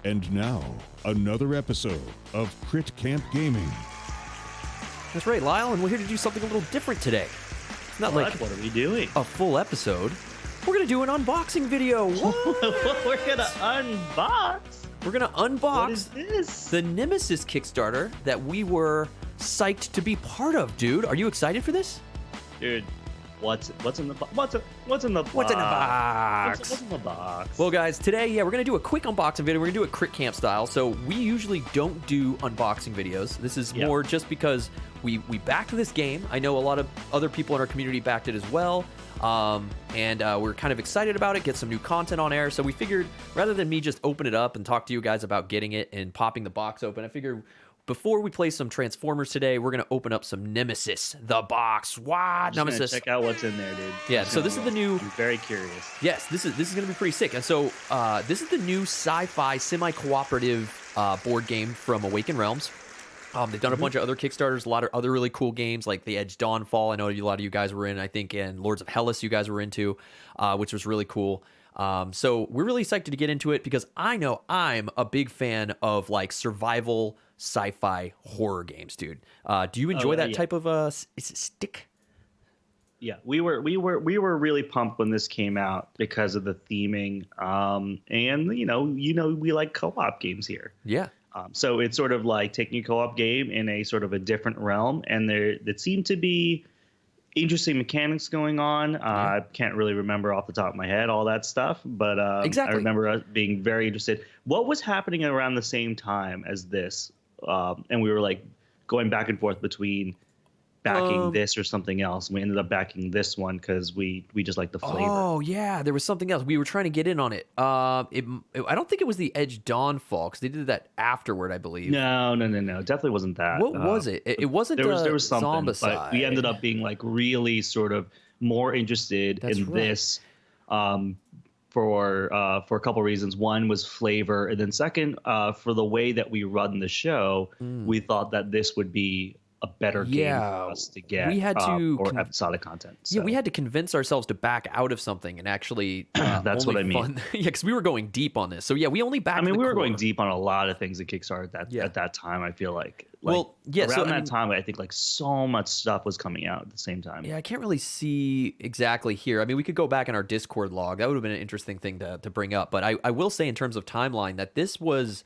And now, another episode of Crit Camp Gaming. That's right, Lyle, and we're here to do something a little different today. It's not like what are we doing? a full episode. We're going to do an unboxing video. What? We're gonna unbox. We're going to unbox What is this? the Nemesis Kickstarter that we were psyched to be part of, dude. Are you excited for this? Dude, what's in the box? What's in the box? What's in the box? What's in the box? Well, guys, today, we're going to do a quick unboxing video. We're going to do it Crit Camp style. So we usually don't do unboxing videos. This is more just because we backed this game. I know a lot of other people in our community backed it as well. And we're kind of excited about it, get some new content on air. So we figured rather than me just open it up and talk to you guys about getting it and popping the box open, I figured before we play some Transformers today, we're going to open up some Nemesis, the box. What? Nemesis. Check out what's in there, dude. Yeah, so this is the new... I'm very curious. Yes, this is going to be pretty sick. And so this is the new sci-fi semi-cooperative board game from Awaken Realms. They've done a bunch of other Kickstarters, a lot of other really cool games like The Edge Dawnfall. I know a lot of you guys were in, I think, and Lords of Hellas you guys were into, which was really cool. So we're really excited to get into it because I know I'm a big fan of like survival sci-fi horror games, dude. Do you enjoy that type of is it stick? Yeah, we were really pumped when this came out because of the theming, and you know we like co-op games here. Yeah. So it's sort of like taking a co-op game in a sort of a different realm, and there seemed to be interesting mechanics going on. I can't really remember off the top of my head all that stuff, but exactly. I remember us being very interested. What was happening around the same time as this? And we were like going back and forth between backing this or something else. We ended up backing this one because we just like the flavor. Oh yeah, there was something else. We were trying to get in on it. I don't think it was the Edge Dawnfall because they did that afterward, I believe. No. Definitely wasn't that. What was it? It wasn't. There was something, Zombicide. but we ended up being like really sort of more interested this. For a couple reasons. One was flavor, and then second, for the way that we run the show, we thought that this would be a better game for us to get. We had to or episodic content. So. Yeah, we had to convince ourselves to back out of something and actually. That's what I mean. Yeah, because we were going deep on this. So yeah, we only backed. I mean, we were core. going deep on a lot of things at Kickstarter at that time. I feel like around that time, I think like so much stuff was coming out at the same time. Yeah, I can't really see exactly here. I mean, we could go back in our Discord log. That would have been an interesting thing to bring up. But I will say in terms of timeline that this was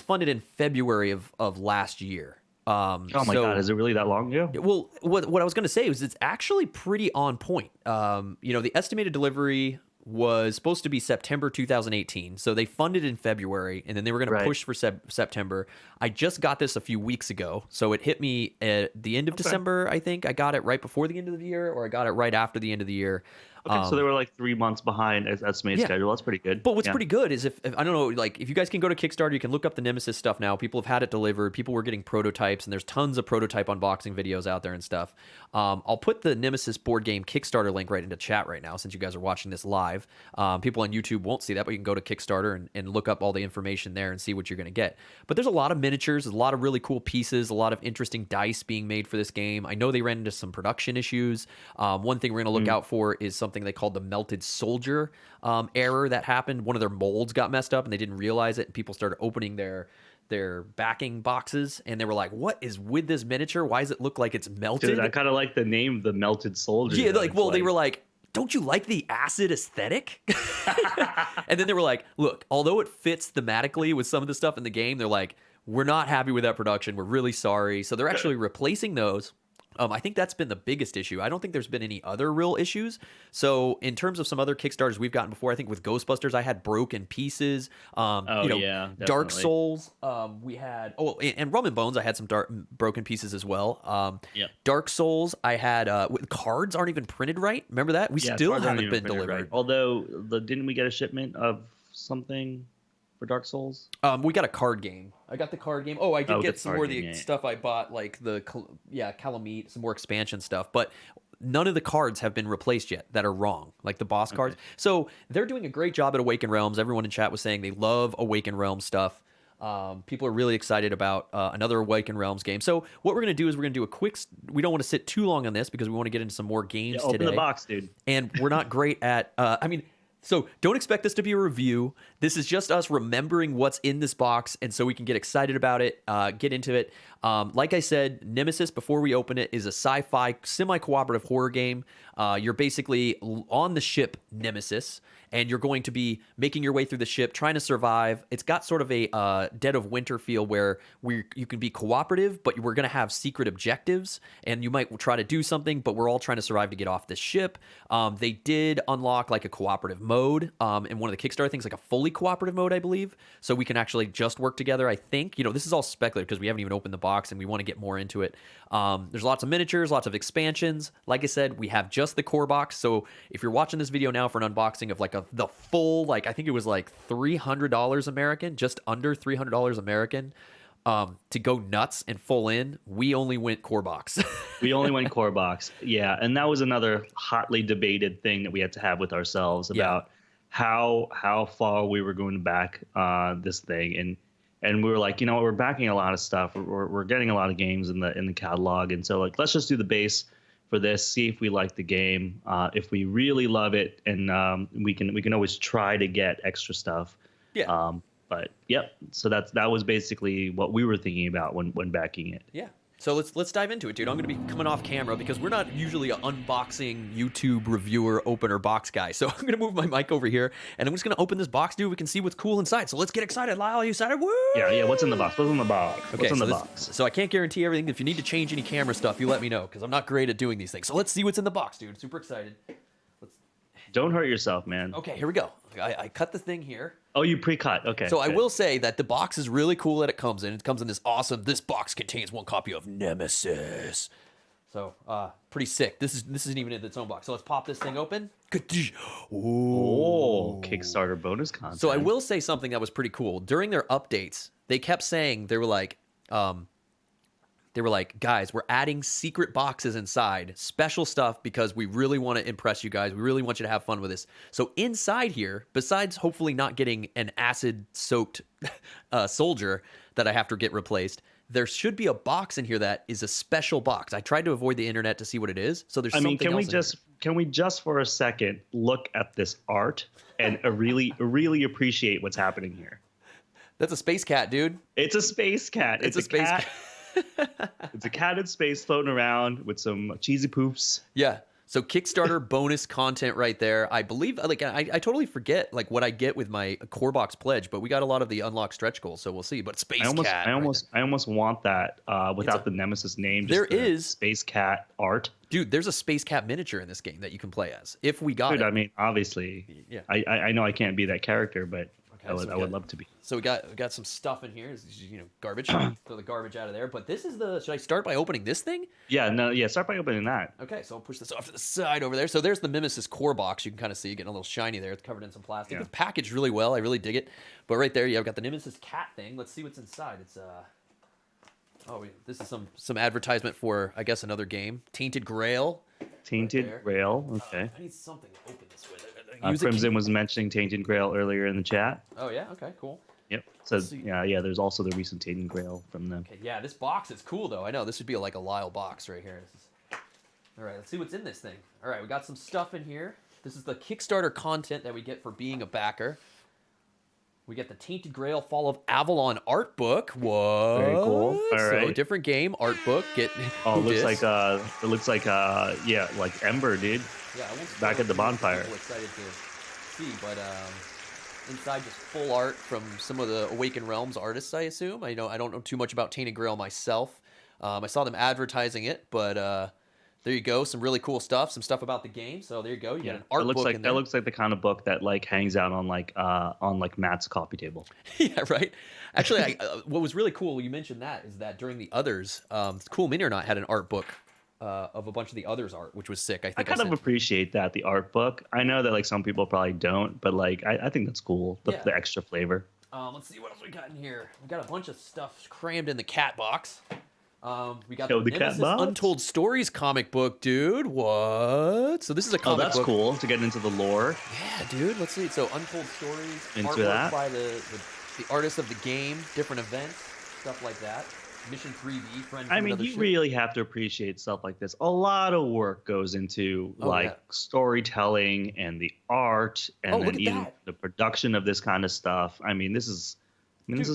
funded in February of last year. Oh my God, is it really that long ago? Well, what I was going to say was it's actually pretty on point. The estimated delivery was supposed to be September 2018. So they funded in February, and then they were going to push for September. I just got this a few weeks ago. So it hit me at the end of December, I think. I got it right before the end of the year, or I got it right after the end of the year. Okay, so they were like 3 months behind estimated schedule. That's pretty good. But what's pretty good is if I don't know, like if you guys can go to Kickstarter, you can look up the Nemesis stuff now. People have had it delivered. People were getting prototypes, and there's tons of prototype unboxing videos out there and stuff. I'll put the Nemesis board game Kickstarter link right into chat right now since you guys are watching this live. People on YouTube won't see that, but you can go to Kickstarter and look up all the information there and see what you're going to get. But there's a lot of miniatures, a lot of really cool pieces, a lot of interesting dice being made for this game. I know they ran into some production issues. One thing we're going to look out for is something they called the Melted Soldier error that happened. One of their molds got messed up and they didn't realize it, and people started opening their backing boxes and they were like, what is with this miniature? Why does it look like it's melted? Dude, I kind of like the name, the Melted Soldier. Yeah, they were like, don't you like the acid aesthetic? And then they were like, look, although it fits thematically with some of the stuff in the game, they're like, we're not happy with that production. We're really sorry. So they're actually replacing those. I think that's been the biggest issue. I don't think there's been any other real issues. So in terms of some other Kickstarters we've gotten before, I think with Ghostbusters, I had broken pieces. Dark Souls, we had, and Rum and Bones, I had some broken pieces as well. Dark Souls, I had, cards aren't even printed right. Remember that? We still haven't been delivered. Right. Although, didn't we get a shipment of something for Dark Souls? We got a card game. I got the card game. I did get some more of the stuff I bought, like the Calamite, some more expansion stuff. But none of the cards have been replaced yet that are wrong, like the boss cards. So they're doing a great job at Awaken Realms. Everyone in chat was saying they love Awaken Realms stuff. People are really excited about another Awaken Realms game. So what we're going to do is we're going to do a quick... We don't want to sit too long on this because we want to get into some more games today. Open the box, dude. And we're not great at... So don't expect this to be a review. This is just us remembering what's in this box, and so we can get excited about it, get into it. Like I said, Nemesis, before we open it, is a sci-fi, semi-cooperative horror game. You're basically on the ship Nemesis, and you're going to be making your way through the ship, trying to survive. It's got sort of a Dead of Winter feel where you can be cooperative, but we're going to have secret objectives, and you might try to do something, but we're all trying to survive to get off this ship. They did unlock like a cooperative mode in one of the Kickstarter things, like a fully cooperative mode, I believe. So we can actually just work together, I think. This is all speculative because we haven't even opened the box and we want to get more into it. There's lots of miniatures, lots of expansions. Like I said, we have just the core box. So if you're watching this video now for an unboxing of like the full, like I think it was like $300 American, just under $300 American, to go nuts and full in, we only went core box. We only went core box. Yeah. And that was another hotly debated thing that we had to have with ourselves about how far we were going to back this thing. And we were like, we're backing a lot of stuff. We're getting a lot of games in the catalog. And so like, let's just do the base for this, see if we like the game. If we really love it, and we can always try to get extra stuff. Yeah. But yep, so that was basically what we were thinking about when backing it. Yeah. So let's dive into it, dude. I'm going to be coming off camera because we're not usually an unboxing YouTube reviewer opener box guy. So I'm going to move my mic over here and I'm just going to open this box, dude. We can see what's cool inside. So let's get excited. Lyle, are you excited? Woo! Yeah. What's in the box? What's in the box? What's in the box? So I can't guarantee everything. If you need to change any camera stuff, you let me know because I'm not great at doing these things. So let's see what's in the box, dude. Super excited. Don't hurt yourself, man. Okay, here we go. I cut the thing here. Oh, you pre-cut. Okay. So good. I will say that the box is really cool that it comes in. It comes in this awesome, this box contains one copy of Nemesis. So, pretty sick. This isn't even in its own box. So let's pop this thing open. Oh, Kickstarter bonus content. So I will say something that was pretty cool. During their updates, they kept saying, they were like, guys, we're adding secret boxes inside, special stuff, because we really want to impress you guys. We really want you to have fun with this. So inside here, besides hopefully not getting an acid-soaked soldier that I have to get replaced, there should be a box in here that is a special box. I tried to avoid the internet to see what it is. So there's something else can we just for a second look at this art and really appreciate what's happening here? That's a space cat, dude. It's a space cat. It's a space cat. It's a cat in space floating around with some cheesy poofs. Yeah. So Kickstarter bonus content right there. I believe, like, I totally forget like what I get with my core box pledge, but we got a lot of the unlocked stretch goals, so we'll see. But space cat. I almost want that without the Nemesis name. Just there is space cat art. Dude, there's a space cat miniature in this game that you can play as. If we got it. I mean, obviously, yeah. I know I can't be that character, but I would love to be. So we got some stuff in here. This is, garbage. Throw the garbage out of there. But this is should I start by opening this thing? Yeah, start by opening that. Okay, so I'll push this off to the side over there. So there's the Nemesis core box. You can kind of see getting a little shiny there. It's covered in some plastic. Yeah. It's packaged really well. I really dig it. But right there, I've got the Nemesis cat thing. Let's see what's inside. It's this is some advertisement for, I guess, another game. Tainted Grail. Tainted Grail. Okay. I need something to open this with. Crimson was mentioning Tainted Grail earlier in the chat. Oh yeah. Okay. Cool. Yep. So yeah. There's also the recent Tainted Grail from them. Okay. Yeah. This box is cool though. I know this would be like a Lyle box right here. All right. Let's see what's in this thing. All right. We got some stuff in here. This is the Kickstarter content that we get for being a backer. We get the Tainted Grail Fall of Avalon art book. What? Very cool. All right. So different game, art book. It looks like like Ember, dude. Yeah, back at the bonfire. People excited to see, but inside just full art from some of the Awakened Realms artists, I assume. I don't know too much about Tainted Grail myself. I saw them advertising it, but there you go. Some really cool stuff. Some stuff about the game. So there you go. You got an art book in there. That looks like the kind of book that like hangs out on Matt's coffee table. Yeah, right. Actually, what was really cool, you mentioned that, is that during the others, Cool Mini or Not had an art book of a bunch of the others art, which was sick. I kind of appreciate that, the art book. I know that like some people probably don't, but like I think that's cool. The extra flavor. Let's see what else we got in here. We got a bunch of stuff crammed in the cat box. We got the Nemesis cat box? Untold Stories comic book, dude. What? So this is a comic book. Oh, that's cool to get into the lore. Yeah, dude. Let's see. So Untold Stories, into artwork that by the artist of the game, different events, stuff like that. Mission 3B, friend from I mean, another you ship. really have to appreciate stuff like this. A lot of work goes into storytelling and the art, and look then at even that. the production of this kind of stuff. I mean, this is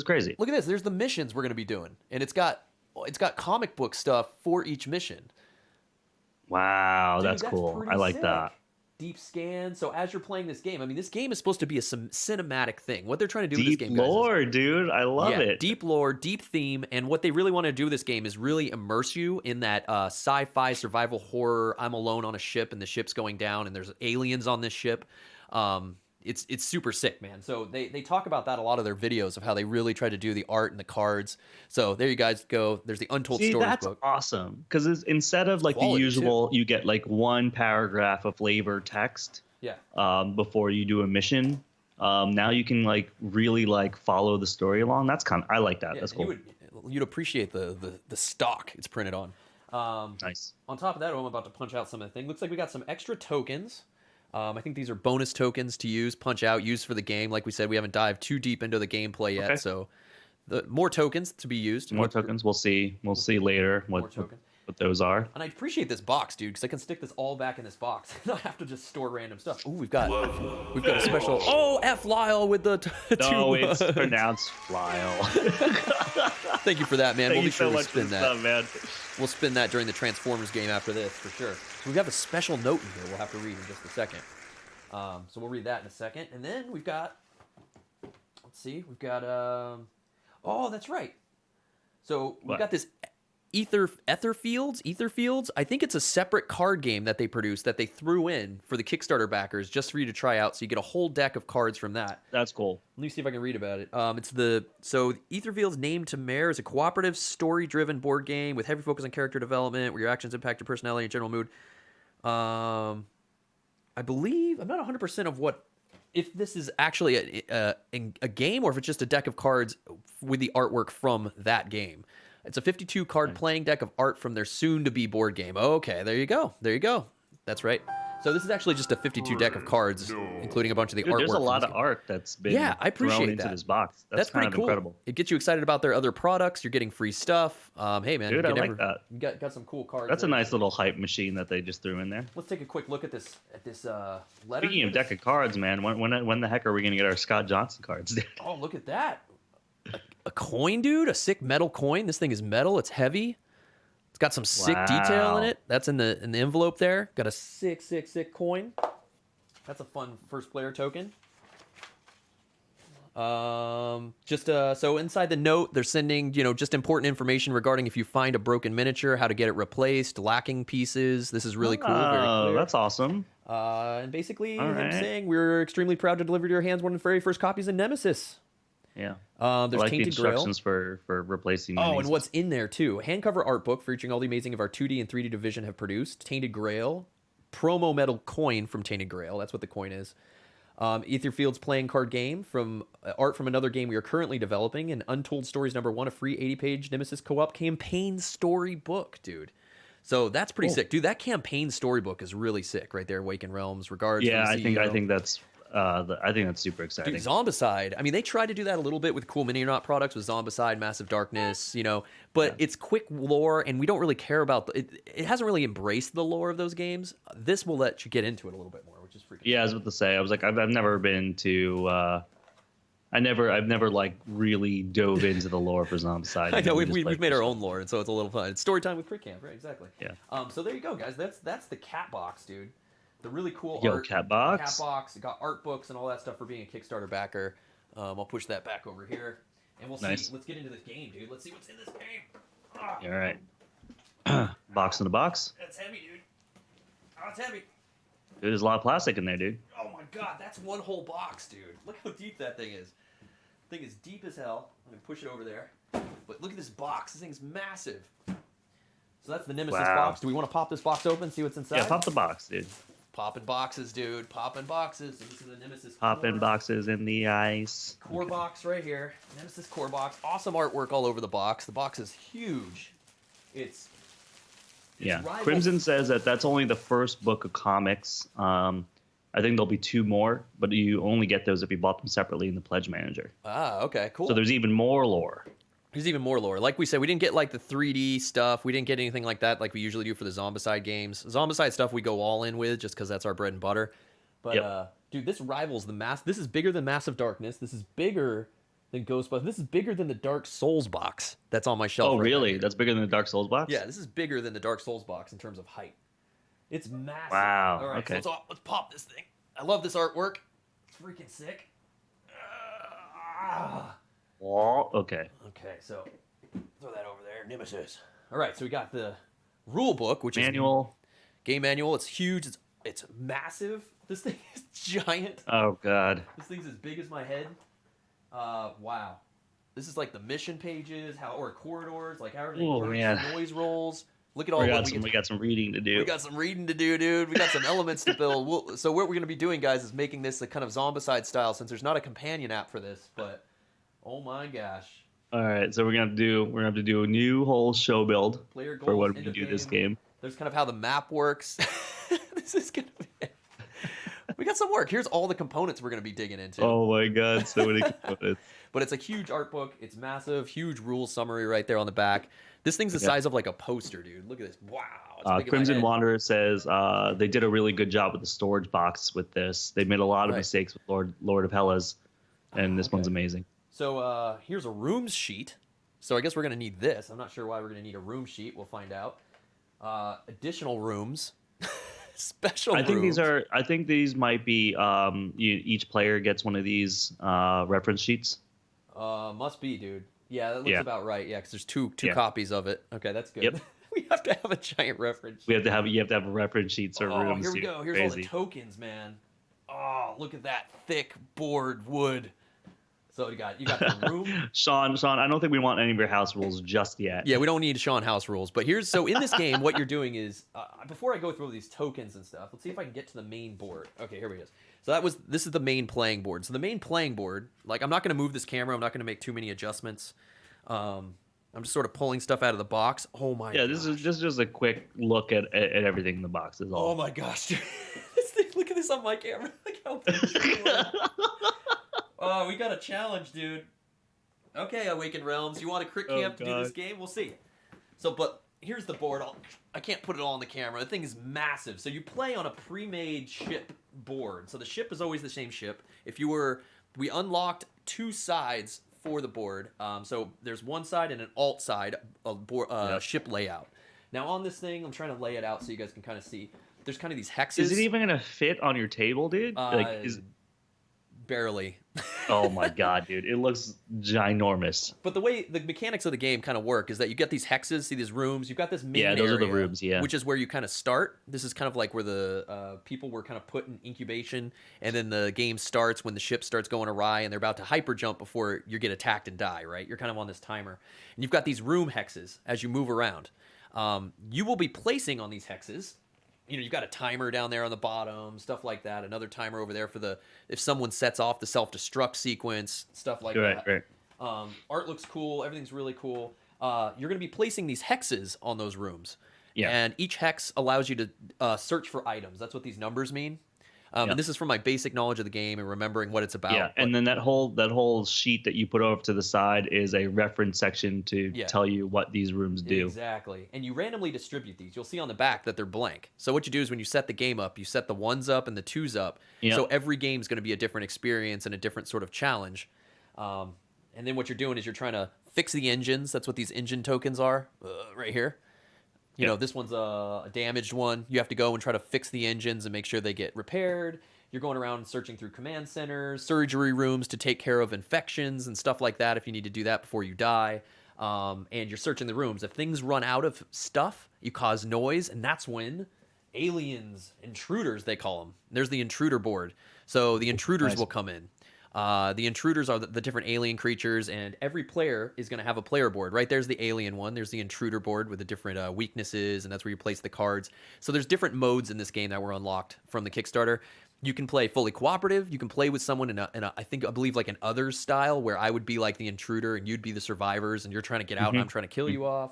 crazy. Look at this. There's the missions we're going to be doing, and it's got comic book stuff for each mission. Wow, Dude, that's cool. pretty I like sick. that. Deep scan. So as you're playing this game, I mean, this game is supposed to be a cinematic thing. What they're trying to do with this game, Lore, guys, is, dude. I love it. Deep lore, deep theme, and what they really want to do with this game is really immerse you in that sci-fi survival horror. I'm alone on a ship, and the ship's going down, and there's aliens on this ship. It's super sick, man. So they talk about that a lot of their videos of how they really try to do the art and the cards. So there you guys go. There's the Untold Stories that's book. awesome, because instead of like the usual, you get like one paragraph of flavor text. Yeah. Before you do a mission. Now you can like really like follow the story along. I like that. Yeah, that's cool. You'd appreciate the stock it's printed on. Nice. On top of that, I'm about to punch out some of the thing. Looks like we got some extra tokens. I think these are bonus tokens to use, punch out, use for the game. Like we said, we haven't dived too deep into the gameplay yet, so the more tokens to be used. More tokens. We'll see later what those are. And I appreciate this box, dude, because I can stick this all back in this box and not have to just store random stuff. Ooh, we've got a special. Oh, F Lyle with the No, it's pronounced Lyle. Thank you for that, man. Thank we'll you be sure so we much spin for that. stuff, man. We'll spin that during the Transformers game after this, for sure. So we have a special note in here we'll have to read in just a second. So we'll read that in a second. And then we've got, let's see, we've got, oh, that's right. So we've got this Ether Fields. I think it's a separate card game that they produced that they threw in for the Kickstarter backers just for you to try out. So you get a whole deck of cards from that. That's cool. Let me see if I can read about it. So Etherfield's Name to Mare is a cooperative, story-driven board game with heavy focus on character development, where your actions impact your personality and general mood. I believe I'm not 100% of if this is actually a game or if it's just a deck of cards with the artwork from that game. It's a 52 card playing deck of art from their soon-to-be board game. Okay, there you go. That's right. So this is actually just a 52 deck of cards, including a bunch of the artwork. There's a lot of art that's been I appreciate thrown into that. this box. That's pretty kind of cool. incredible. It gets you excited about their other products. You're getting free stuff. Hey, man. Dude, I like that. You got some cool cards. That's a nice little hype machine that they just threw in there. Let's take a quick look at this letter. Speaking of deck of cards, man, when the heck are we going to get our Scott Johnson cards? Oh, look at that. A coin, dude. A sick metal coin. This thing is metal. It's heavy. It's got some sick detail in it. That's in the envelope there. Got a sick coin. That's a fun first player token. So inside the note, they're sending, just important information regarding if you find a broken miniature, how to get it replaced, lacking pieces. This is really cool. Very clear. That's awesome. And basically him saying we're extremely proud to deliver to your hands one of the very first copies of Nemesis. Yeah. There's like Tainted the instructions for replacing minis. Oh, and what's in there too? Handcover art book featuring all the amazing of our 2D and 3D division have produced. Tainted Grail, promo metal coin from Tainted Grail. That's what the coin is. Etherfield's playing card game from art from another game we are currently developing, and Untold Stories #1, a free 80-page Nemesis co-op campaign story book, dude. So that's pretty sick, dude. That campaign storybook is really sick, right there. Awakened Realms, regards. Yeah, from the CEO. I think that's super exciting. Dude, Zombicide. I mean, they tried to do that a little bit with cool Mini-Not products with Zombicide, Massive Darkness, but it's quick lore, and we don't really care about it hasn't really embraced the lore of those games. This will let you get into it a little bit more, which is freaking Yeah, I was about to say. I was like, I've never been to. I've never like really dove into the lore for Zombicide. I know we've made our own lore, and so it's a little fun. It's story time with Crit Camp, right? Exactly. Yeah. So there you go, guys. That's the cat box, dude. The really cool cat box. Cat box. It got art books and all that stuff for being a Kickstarter backer. I'll push that back over here, and we'll see. Nice. Let's get into this game, dude. Let's see what's in this game. All right. Box in a box. That's heavy, dude. Oh, it's heavy. Dude, there's a lot of plastic in there, dude. Oh my god, that's one whole box, dude. Look how deep that thing is. The thing is deep as hell. Let me push it over there. But look at this box. This thing's massive. So that's the Nemesis box. Do we want to pop this box open, see what's inside? Yeah, pop the box, dude. Popping boxes, dude. Popping boxes. So this is the Nemesis Popping boxes in the ice. Core box right here. Nemesis Core Box. Awesome artwork all over the box. The box is huge. It's Crimson says that's only the first book of comics. I think there'll be 2 more, but you only get those if you bought them separately in the Pledge Manager. Ah, okay, cool. So there's even more lore. Here's even more lore. Like we said, we didn't get like the 3D stuff. We didn't get anything like that like we usually do for the Zombicide games. Zombicide stuff we go all in with just because that's our bread and butter. But dude, this rivals the mass. This is bigger than Massive Darkness. This is bigger than Ghostbusters. This is bigger than the Dark Souls box that's on my shelf. Oh, right really? here. That's bigger than the Dark Souls box? Yeah, this is bigger than the Dark Souls box in terms of height. It's massive. Wow. All right, Okay. so let's pop this thing. I love this artwork. It's freaking sick. Okay. Okay, so throw that over there. Nemesis. All right, so we got the rule book, which Manual. is game manual. It's huge. It's massive. This thing is giant. Oh, God. This thing's as big as my head. Wow. This is like the mission pages, or corridors, like how everything works, man. noise rolls. Look at all We what got some reading to do. We got some reading to do, dude. We got some elements to build. So what we're going to be doing, guys, is making this a kind of Zombicide style, since there's not a companion app for this. But oh my gosh, All right, so we're gonna have to do a new whole show build player goals, for what end we of do this game. There's kind of how the map works. This is gonna be. We got some work. Here's all the components we're going to be digging into. Oh my God, so many components. But it's a huge art book. It's massive. Huge rules summary right there on the back. This thing's the size of like a poster, dude. Look at this. Wow. It's big as my Crimson head. Wanderer says they did a really good job with the storage box with this. They made a lot of mistakes with Lord of Hellas, and this one's amazing. So here's a rooms sheet. So I guess we're going to need this. I'm not sure why we're going to need a room sheet. We'll find out. Additional rooms. Special rooms. I think these might be each player gets one of these reference sheets. Must be, dude. Yeah, that looks about right. Yeah, because there's two copies of it. Okay, that's good. Yep. We have to have a giant reference. You have to have reference sheets or rooms. Here we go. Here's all the tokens, man. Oh, look at that thick board wood. So you got the room. Sean, I don't think we want any of your house rules just yet. Yeah, we don't need Sean house rules. But so in this game, what you're doing is, before I go through all these tokens and stuff, let's see if I can get to the main board. Okay, here we go. So this is the main playing board. So the main playing board, like I'm not going to move this camera. I'm not going to make too many adjustments. I'm just sort of pulling stuff out of the box. Oh my. Yeah, gosh. this is just a quick look at everything in the box. Is all. Oh my gosh, dude. This thing, look at this on my camera. Look how big. Oh, we got a challenge, dude. Okay, Awakened Realms, you want a crit camp to do this game? We'll see. So, but here's the board. I can't put it all on the camera. The thing is massive. So you play on a pre-made ship board. So the ship is always the same ship. We unlocked two sides for the board. So there's one side and an alt side of ship layout. Now on this thing, I'm trying to lay it out so you guys can kind of see. There's kind of these hexes. Is it even gonna fit on your table, dude? Barely. Oh my God, dude. It looks ginormous. But the way the mechanics of the game kind of work is that you get these hexes, see these rooms. You've got this main those area, are the rooms, which is where you kind of start. This is kind of like where the people were kind of put in incubation, and then the game starts when the ship starts going awry, and they're about to hyper jump before you get attacked and die, right? You're kind of on this timer. And you've got these room hexes as you move around. You will be placing on these hexes. You've got a timer down there on the bottom, stuff like that. Another timer over there for if someone sets off the self-destruct sequence, stuff like that. Right. Art looks cool. Everything's really cool. You're going to be placing these hexes on those rooms. Yeah. And each hex allows you to search for items. That's what these numbers mean. And this is from my basic knowledge of the game and remembering what it's about. Yeah, and then that whole sheet that you put over to the side is a reference section to tell you what these rooms do. Exactly. And you randomly distribute these. You'll see on the back that they're blank. So what you do is when you set the game up, you set the ones up and the twos up. Yep. So every game is going to be a different experience and a different sort of challenge. And then what you're doing is you're trying to fix the engines. That's what these engine tokens are right here. This one's a damaged one. You have to go and try to fix the engines and make sure they get repaired. You're going around searching through command centers, surgery rooms to take care of infections and stuff like that if you need to do that before you die. And you're searching the rooms. If things run out of stuff, you cause noise, and that's when aliens, intruders, they call them. There's the intruder board. So the intruders will come in. The intruders are the different alien creatures, and every player is going to have a player board. Right there's the alien one. There's the intruder board with the different weaknesses, and that's where you place the cards. So there's different modes in this game that were unlocked from the Kickstarter. You can play fully cooperative. You can play with someone in a I believe like an others style, where I would be like the intruder and you'd be the survivors, and you're trying to get out and I'm trying to kill you off.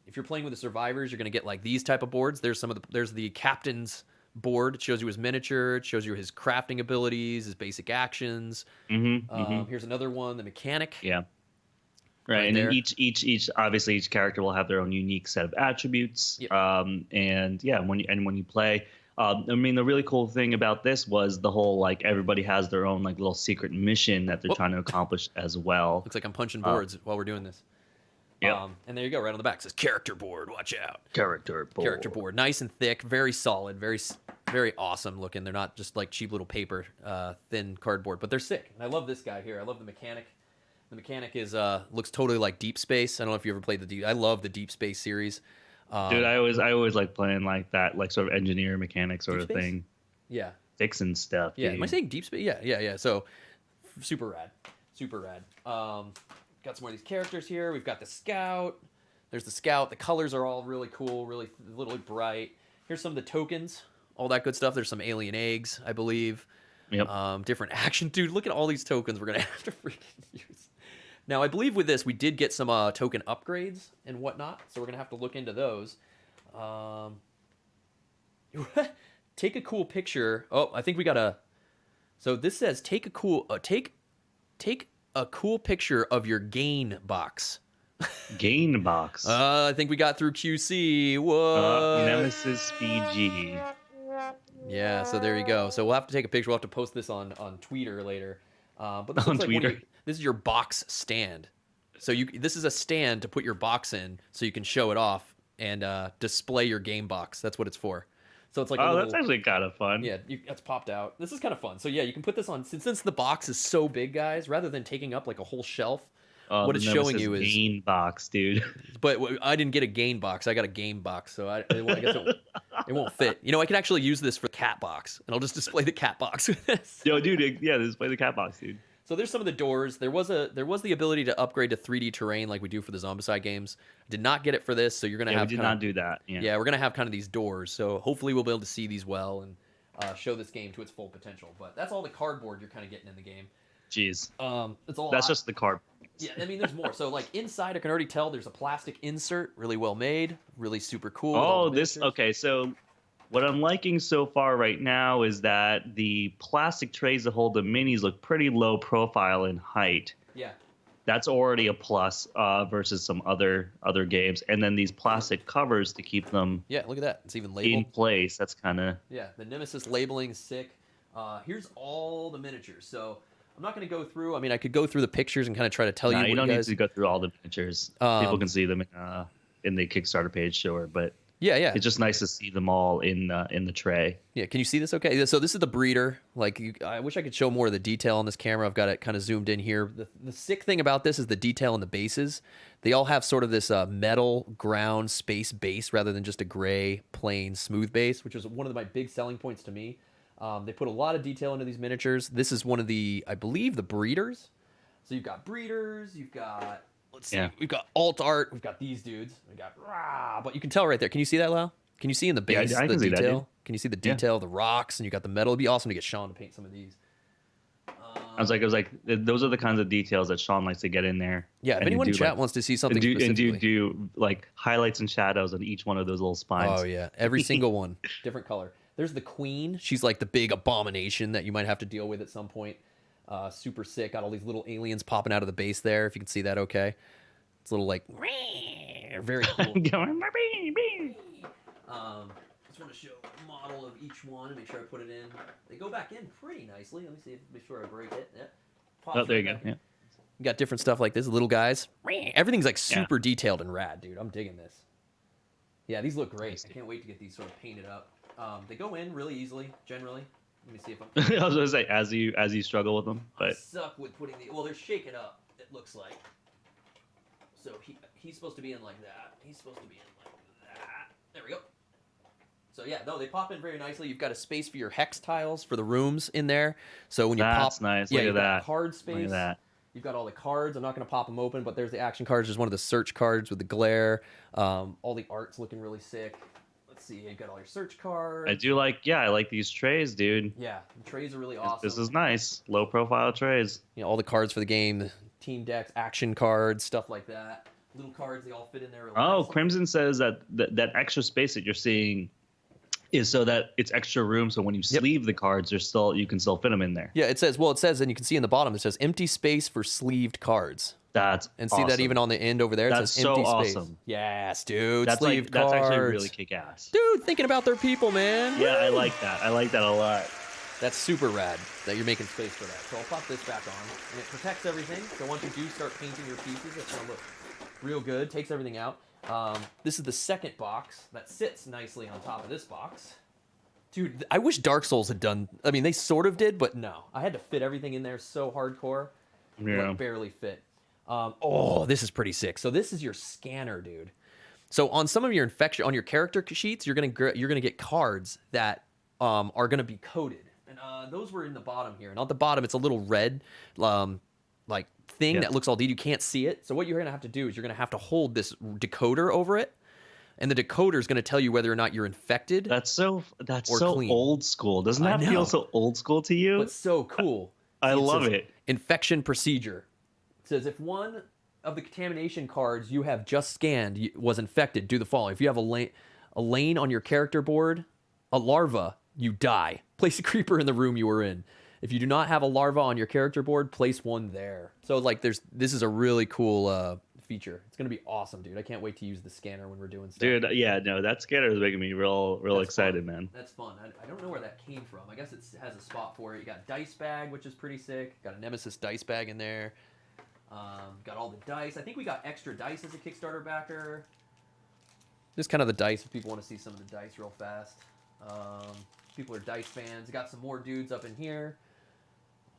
If you're playing with the survivors, you're going to get like these type of boards. There's the captain's board. It shows you his miniature. It shows you his crafting abilities, his basic actions. Here's another one, the mechanic. Yeah. Right, and there. then each obviously each character will have their own unique set of attributes. Yep. And yeah, when you play, I mean, the really cool thing about this was the whole like everybody has their own like little secret mission that they're trying to accomplish as well. Looks like I'm punching boards while we're doing this. Yeah. And there you go, right on the back it says character board. Watch out. Character board, nice and thick, very solid, very awesome looking. They're not just like cheap little paper, thin cardboard, but they're sick. And I love this guy here. I love the mechanic. The mechanic is looks totally like Deep Space. I don't know if you ever played I love the Deep Space series. Dude, I always like playing like that, like sort of engineer mechanic sort of thing. Yeah. Fixing stuff. Yeah. Dude. Am I saying Deep Space? Yeah. So super rad. Got some more of these characters here. We've got the Scout. There's the Scout. The colors are all really cool, really bright. Here's some of the tokens, all that good stuff. There's some alien eggs, I believe. Yep. Different action. Dude, look at all these tokens we're going to have to freaking use. Now, I believe with this, we did get some token upgrades and whatnot, so we're going to have to look into those. Take a cool picture. Oh, I think we got a... So this says, take a cool picture of your gain box. Gain box. I think we got through QC. What? Nemesis BG. Yeah, so there you go. So we'll have to take a picture. We'll have to post this on Twitter later. But this looks like Twitter. This is your box stand. So this is a stand to put your box in, so you can show it off and display your game box. That's what it's for. So it's like that's actually kind of fun. Yeah, that's popped out. This is kind of fun. So yeah, you can put this on since the box is so big, guys. Rather than taking up like a whole shelf, what it's showing you is gain box, dude. But I didn't get a gain box. I got a game box, so I guess it won't fit. You know, I can actually use this for the cat box, and I'll just display the cat box with this. Yo, dude, yeah, display the cat box, dude. So there's some of the doors. There was the ability to upgrade to 3D terrain like we do for the Zombicide games. Did not get it for this, so you're gonna have. We did not do that. Yeah, we're gonna have kind of these doors. So hopefully we'll be able to see these well and show this game to its full potential. But that's all the cardboard you're kind of getting in the game. Jeez. It's all. That's just the card. Yeah, I mean, there's more. So like inside, I can already tell there's a plastic insert, really well made, really super cool. Oh, okay. So what I'm liking so far right now is that the plastic trays that hold the minis look pretty low profile in height. Yeah. That's already a plus versus some other games. And then these plastic covers to keep them Yeah, look at that. It's even labeled. in place. That's kind of... Yeah, the Nemesis labeling is sick. Here's all the miniatures. So I'm not going to go through. I mean, I could go through the pictures and kind of try to tell you. You don't need to go through all the miniatures. People can see them in the Kickstarter page, sure. But yeah, it's just nice to see them all in the tray. Yeah, can you see this? Okay, so this is the breeder. Like, I wish I could show more of the detail on this camera. I've got it kind of zoomed in here. The sick thing about this is the detail in the bases. They all have sort of this metal ground space base rather than just a gray, plain, smooth base, which is one of my big selling points to me. They put a lot of detail into these miniatures. This is one of the, I believe, the breeders. So you've got breeders, you've got, let's see, we've got alt art, we've got these dudes, we got but you can tell right there. Can you see that, Lau? Can you see in the base I the can see detail? that, can you see the detail of the rocks, and you got the metal? It'd be awesome to get Sean to paint some of these. I was like, those are the kinds of details that Sean likes to get in there. Yeah, if anyone in chat wants to see something specifically. And do like highlights and shadows on each one of those little spines. Oh yeah, every single one, different color. There's the queen. She's like the big abomination that you might have to deal with at some point. Super sick. Got all these little aliens popping out of the base there. If you can see that, okay. It's a little like very cool. Just want to show a model of each one and make sure I put it in. They go back in pretty nicely. Let me see. Make sure I break it. Yeah. Oh, there you go. Yeah. You got different stuff like this. Little guys. Everything's like super detailed and rad, dude. I'm digging this. Yeah, these look great. I can't wait to get these sort of painted up. They go in really easily, generally. Let me see if I'm... I was going to say, as you struggle with them. But I suck with putting the... Well, they're shaken up, it looks like. So he's supposed to be in like that. He's supposed to be in like that. There we go. So yeah, no, they pop in very nicely. You've got a space for your hex tiles for the rooms in there. So when you That's nice. Yeah, Look at that. Card space. Look at that. You've got all the cards. I'm not going to pop them open, but there's the action cards. There's one of the search cards with the glare. All the art's looking really sick. Let's see. You've got all your search cards. I like these trays, dude. Yeah, the trays are really awesome. This is nice. Low profile trays. You know, all the cards for the game, the team decks, action cards, stuff like that. Little cards, they all fit in there really nicely. Crimson says that extra space that you're seeing is so that it's extra room, so when you sleeve the cards, you can still fit them in there. Yeah, it says, and you can see in the bottom, it says empty space for sleeved cards. That's And see awesome. that even on the end over there? It That's says so empty space. awesome. Yes, dude. That's Sleeved that's actually cards. really kick-ass. Dude, thinking about their people, man. Yeah, I Woo! like that. I like that a lot. That's super rad that you're making space for that. So I'll pop this back on. And it protects everything. So once you do start painting your pieces, it's going to look real good. Takes everything out. This is the second box that sits nicely on top of this box. Dude, I wish Dark Souls had done... I mean, they sort of did, but no. I had to fit everything in there so hardcore. Yeah. It barely fit. Oh, this is pretty sick. So this is your scanner, dude. So on some of your on your character sheets, you're gonna get cards that are gonna be coded, and those were in the bottom here. And on the bottom, it's a little red, like thing that looks all deed. You can't see it. So what you're gonna have to do is you're gonna have to hold this decoder over it, and the decoder is gonna tell you whether or not you're infected. That's so clean. old school. Doesn't that feel so old school to you? But so cool. I love it. Infection procedure. It says if one of the contamination cards you have just scanned was infected, do the following. If you have a lane on your character board, a larva, you die. Place a creeper in the room you were in. If you do not have a larva on your character board, place one there. So like this is a really cool feature. It's gonna be awesome, dude. I can't wait to use the scanner when we're doing stuff. Dude, yeah, no, that scanner is making me real excited, fun. man. That's fun. I don't know where that came from. I guess it has a spot for it. You got dice bag, which is pretty sick. Got a Nemesis dice bag in there. Got all the dice. I think we got extra dice as a Kickstarter backer. Just kind of the dice if people want to see some of the dice real fast. People are dice fans. Got some more dudes up in here.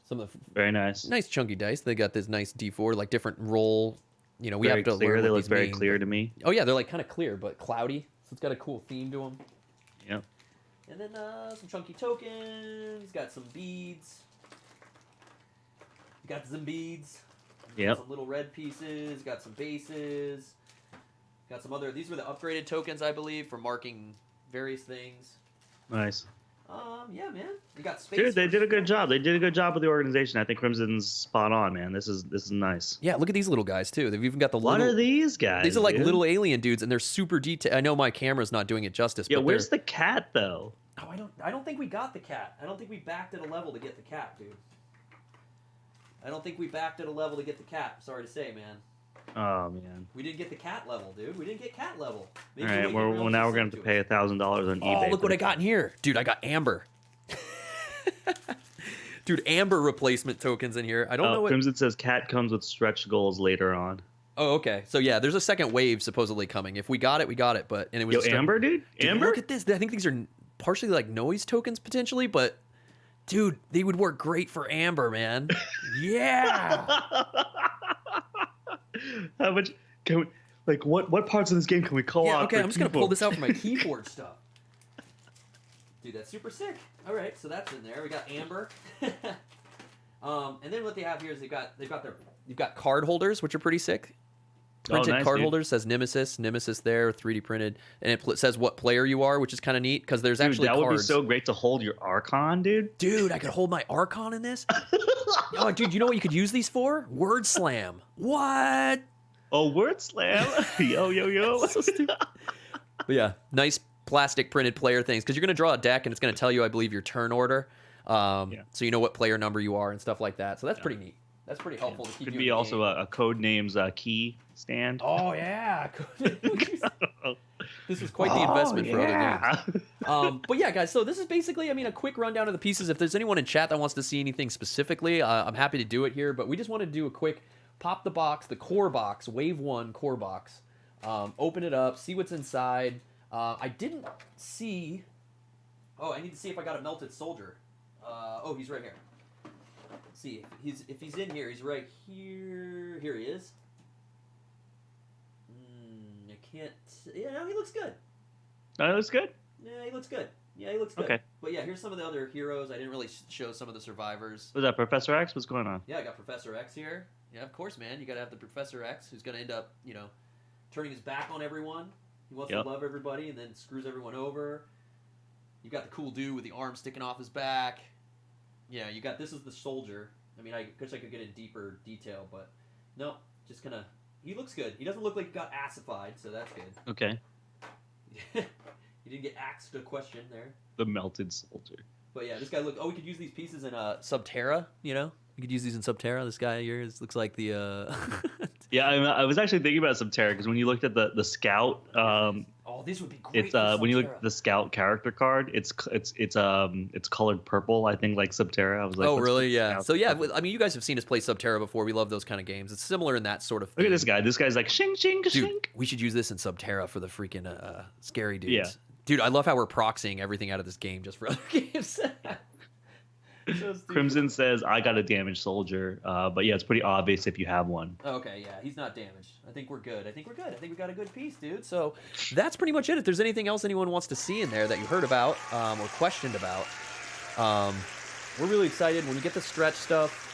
Some of the very nice chunky dice. They got this nice D4, like different roll. You know, we have to clear. learn. They what look these very mean, clear to me. Oh yeah, they're like kind of clear but cloudy. So it's got a cool theme to them. Yep. And then some chunky tokens. Got some beads. Got some beads. Yep. Some little red pieces. Got some bases. Got some other. These were the upgraded tokens, I believe, for marking various things. Nice. Yeah, man. You got space. Dude, they did a good job. They did a good job with the organization. I think Crimson's spot on, man. This is nice. Yeah, look at these little guys too. They've even got the What little. are these guys? These are like dude? little alien dudes, and they're super detailed. I know my camera's not doing it justice. Yeah, but where's the cat though? Oh, I don't think we got the cat. I don't think we backed at a level to get the cat, dude. I don't think we backed at a level to get the cat. Sorry to say, man. Oh man. We didn't get the cat level, dude. We didn't get cat level. All right, well now we're gonna have to pay $1,000 on eBay. Oh, look what I got in here, dude! I got amber. Dude, amber replacement tokens in here. I don't know what... Crimson says cat comes with stretch goals later on. Oh, okay. So yeah, there's a second wave supposedly coming. If we got it, we got it. But and it was amber, dude. Amber. Look at this. I think these are partially like noise tokens potentially, but dude, they would work great for amber, man. Yeah. How much can we, like what parts of this game can we call out? Okay, I'm just gonna pull this out for my keyboard stuff. Dude, that's super sick. All right, so that's in there. We got amber. And then what they have here is you've got card holders, which are pretty sick. Printed nice, card dude. holders says Nemesis there, 3D printed, and it says what player you are, which is kind of neat because there's actually that cards. would be so great to hold your Archon, dude. Dude, I could hold my Archon in this. Oh, dude, you know what you could use these for? Word Slam. What? Oh, Word Slam. Yo. So stupid. But yeah, nice plastic printed player things because you're going to draw a deck and it's going to tell you, I believe, your turn order. So you know what player number you are and stuff like that. So that's pretty neat. That's pretty helpful to keep Could you be in the also game. a code names key stand. Oh yeah. This was quite the investment for other games. But yeah, guys, so this is basically, a quick rundown of the pieces. If there's anyone in chat that wants to see anything specifically, I'm happy to do it here. But we just want to do a quick pop the box, the core box, wave 1 core box. Open it up, see what's inside. I didn't see... Oh, I need to see if I got a melted soldier. Oh, he's right here. Let's see. If he's in here, he's right here. Here he is. I can't... Yeah, no, he looks good. That looks good. Yeah, he looks good. Yeah, he looks good. Okay. But yeah, here's some of the other heroes. I didn't really show some of the survivors. Was that Professor X? What's going on? Yeah, I got Professor X here. Yeah, of course, man. You got to have the Professor X who's going to end up, turning his back on everyone. He wants to love everybody and then screws everyone over. You got the cool dude with the arm sticking off his back. Yeah, you got... This is the soldier. I guess I could get in deeper detail, but no, just kind of... He looks good. He doesn't look like he got assified, so that's good. Okay. You didn't get asked a question there. The melted soldier. But yeah, this guy looked... Oh, we could use these pieces in Subterra, You You could use these in Subterra. This guy here looks like the. Yeah, I was actually thinking about Subterra because when you looked at the scout, oh, this would be great. it's when you look at the scout character card, it's colored purple. I think like Subterra. I was like, oh, let's really? put Yeah. Scout So yeah, purple. I mean, you guys have seen us play Subterra before. We love those kind of games. It's similar in that sort of. Look at theme. this guy. This guy's like shing shing Dude, shing. we should use this in Subterra for the freaking scary dudes. Yeah. Dude, I love how we're proxying everything out of this game just for other games. So stupid. Crimson says, I got a damaged soldier. But yeah, it's pretty obvious if you have one. Okay, yeah, he's not damaged. I think we're good. I think we got a good piece, dude. So that's pretty much it. If there's anything else anyone wants to see in there that you heard about or questioned about, we're really excited. When we get the stretch stuff,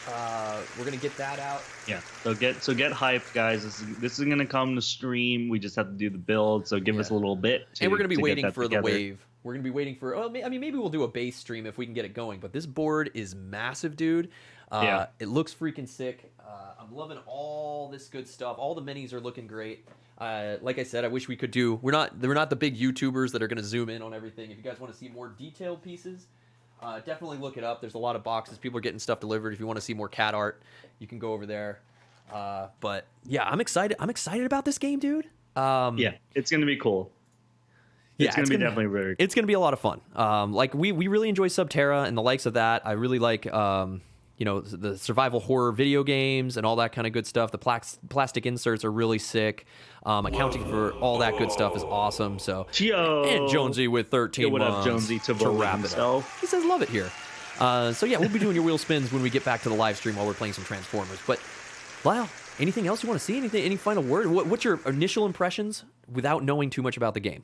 we're gonna get that out. Yeah. So get hyped, guys. This is gonna come to stream. We just have to do the build. So give us a little bit. And we're gonna be waiting for together. the wave. We're gonna be waiting for. Well, I mean, maybe we'll do a base stream if we can get it going. But this board is massive, dude. Yeah. It looks freaking sick. I'm loving all this good stuff. All the minis are looking great. Like I said, I wish we could do. We're not the big YouTubers that are gonna zoom in on everything. If you guys want to see more detailed pieces, definitely look it up. There's a lot of boxes. People are getting stuff delivered. If you want to see more cat art, you can go over there. But yeah, I'm excited. I'm excited about this game, dude. Yeah, it's gonna be cool. Yeah, it's gonna be definitely very. It's gonna be a lot of fun. Like we really enjoy Subterra and the likes of that. I really like the survival horror video games and all that kind of good stuff. The plastic inserts are really sick. Accounting for all that good stuff is awesome. So and Jonesy with 13 what up, months Jonesy, to vote wrap himself. it up. He says love it here. So yeah, we'll be doing your wheel spins when we get back to the live stream while we're playing some Transformers. But Lyle, anything else you want to see? Any final word? What's your initial impressions without knowing too much about the game?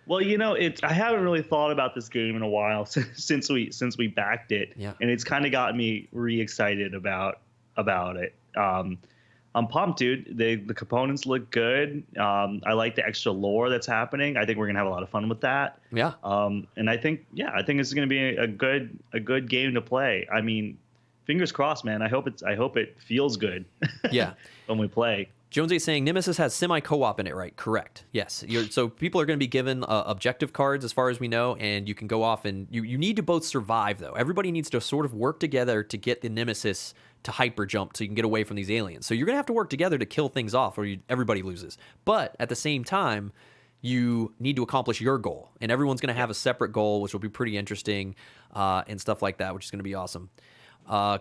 Well, I haven't really thought about this game in a while since we backed it, and it's kind of gotten me re-excited about it. I'm pumped, dude. The components look good. I like the extra lore that's happening. I think we're gonna have a lot of fun with that. Yeah. And I think it's gonna be a good game to play. I mean, fingers crossed, man. I hope it feels good. Yeah. When we play. Jonesy is saying Nemesis has semi-co-op in it, right? Correct. Yes. So people are going to be given objective cards as far as we know, and you can go off and you need to both survive, though. Everybody needs to sort of work together to get the Nemesis to hyper jump so you can get away from these aliens. So you're going to have to work together to kill things off or everybody loses. But at the same time, you need to accomplish your goal, and everyone's going to have a separate goal, which will be pretty interesting and stuff like that, which is going to be awesome.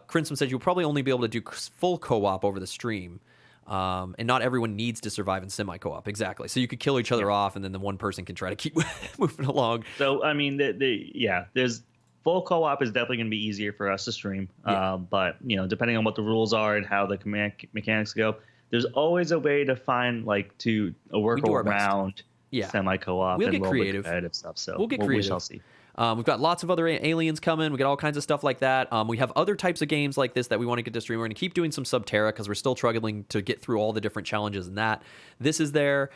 Crimson says you'll probably only be able to do full co-op over the stream. And not everyone needs to survive in semi-co-op. Exactly. So you could kill each other off, and then the one person can try to keep moving along. So, I mean, there's full co-op is definitely going to be easier for us to stream. Yeah. But, depending on what the rules are and how the mechanics go, there's always a way to find, to work around semi-co-op We'll and get roll creative. the competitive stuff. So We'll get creative. We shall see. We've got lots of other aliens coming. We got all kinds of stuff like that. We have other types of games like this that we want to get to stream. We're going to keep doing some Subterra because we're still struggling to get through all the different challenges in that. This is there.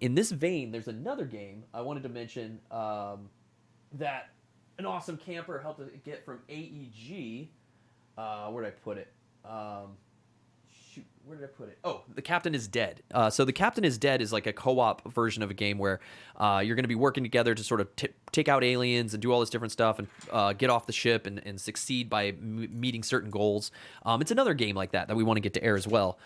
In this vein, there's another game I wanted to mention that an awesome camper helped us get from AEG. Where did I put it? Shoot, where did I put it? Oh, The Captain is Dead. So The Captain is Dead is like a co-op version of a game where you're going to be working together to sort of take out aliens and do all this different stuff and get off the ship and succeed by meeting certain goals. It's another game like that we want to get to air as well.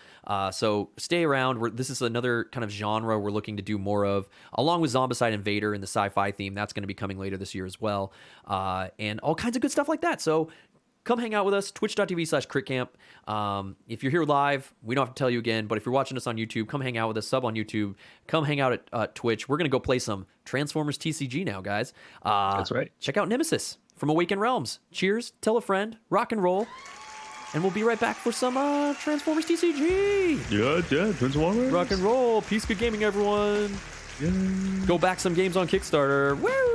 So stay around. This is another kind of genre we're looking to do more of, along with Zombicide Invader and the sci-fi theme. That's going to be coming later this year as well. And all kinds of good stuff like that. So come hang out with us, twitch.tv/critcamp. If you're here live, we don't have to tell you again, but if you're watching us on YouTube, come hang out with us, sub on YouTube, come hang out at Twitch. We're going to go play some Transformers TCG now, guys. That's right. Check out Nemesis from Awakened Realms. Cheers, tell a friend, rock and roll, and we'll be right back for some Transformers TCG. Yeah, Transformers. Rock and roll. Peace, good gaming, everyone. Yeah. Go back some games on Kickstarter. Woo!